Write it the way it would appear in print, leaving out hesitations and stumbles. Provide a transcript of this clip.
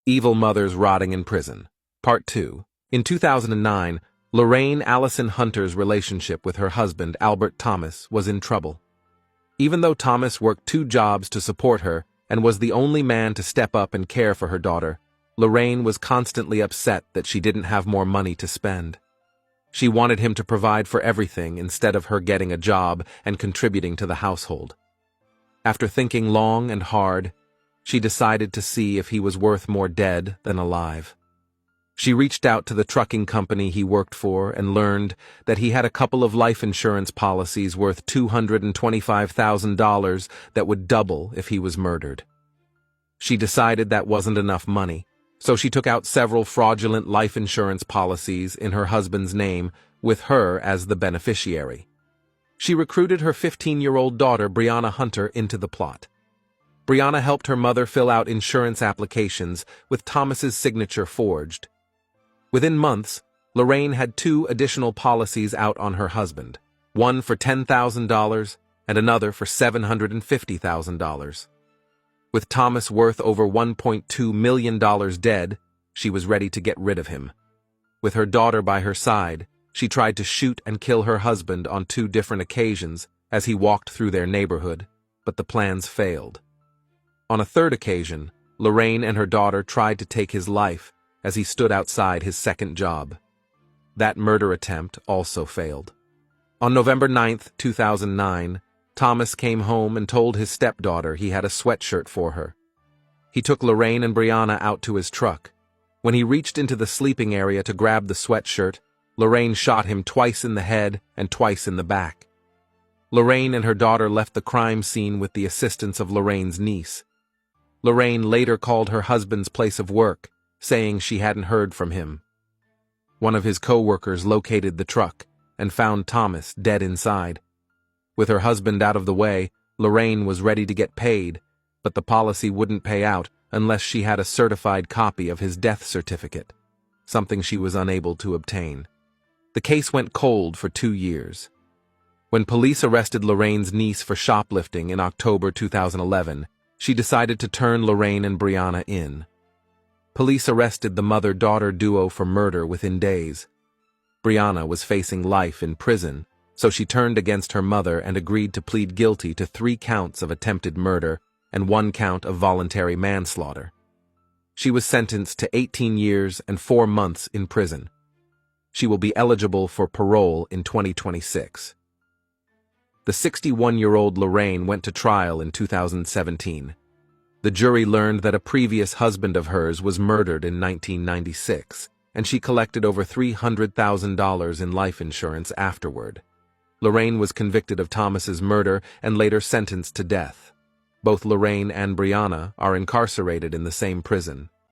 Evil Mothers Rotting in Prison. Part 2. In 2009, Lorraine Allison Hunter's relationship with her husband, Albert Thomas, was in trouble. Even though Thomas worked 2 jobs to support her and was the only man to step up and care for her daughter, Lorraine was constantly upset that she didn't have more money to spend. She wanted him to provide for everything instead of her getting a job and contributing to the household. After thinking long and hard, she decided to see if he was worth more dead than alive. She reached out to the trucking company he worked for and learned that he had a couple of life insurance policies worth $225,000 that would double if he was murdered. She decided that wasn't enough money, so she took out several fraudulent life insurance policies in her husband's name with her as the beneficiary. She recruited her 15-year-old daughter, Briuana Hunter, into the plot. Briuana helped her mother fill out insurance applications with Thomas's signature forged. Within months, Lorraine had 2 additional policies out on her husband, one for $10,000 and another for $750,000. With Thomas worth over $1.2 million dead, she was ready to get rid of him. With her daughter by her side, she tried to shoot and kill her husband on 2 different occasions as he walked through their neighborhood, but the plans failed. On a 3rd occasion, Lorraine and her daughter tried to take his life as he stood outside his 2nd job. That murder attempt also failed. On November 9, 2009, Thomas came home and told his stepdaughter he had a sweatshirt for her. He took Lorraine and Briuana out to his truck. When he reached into the sleeping area to grab the sweatshirt, Lorraine shot him twice in the head and twice in the back. Lorraine and her daughter left the crime scene with the assistance of Lorraine's niece. Lorraine later called her husband's place of work, saying she hadn't heard from him. One of his co-workers located the truck and found Thomas dead inside. With her husband out of the way, Lorraine was ready to get paid, but the policy wouldn't pay out unless she had a certified copy of his death certificate, something she was unable to obtain. The case went cold for 2 years. When police arrested Lorraine's niece for shoplifting in October 2011, she decided to turn Lorraine and Briuana in. Police arrested the mother-daughter duo for murder within days. Briuana was facing life in prison, so she turned against her mother and agreed to plead guilty to 3 counts of attempted murder and 1 count of voluntary manslaughter. She was sentenced to 18 years and 4 months in prison. She will be eligible for parole in 2026. The 61-year-old Lorraine went to trial in 2017. The jury learned that a previous husband of hers was murdered in 1996, and she collected over $300,000 in life insurance afterward. Lorraine was convicted of Thomas's murder and later sentenced to death. Both Lorraine and Briuana are incarcerated in the same prison.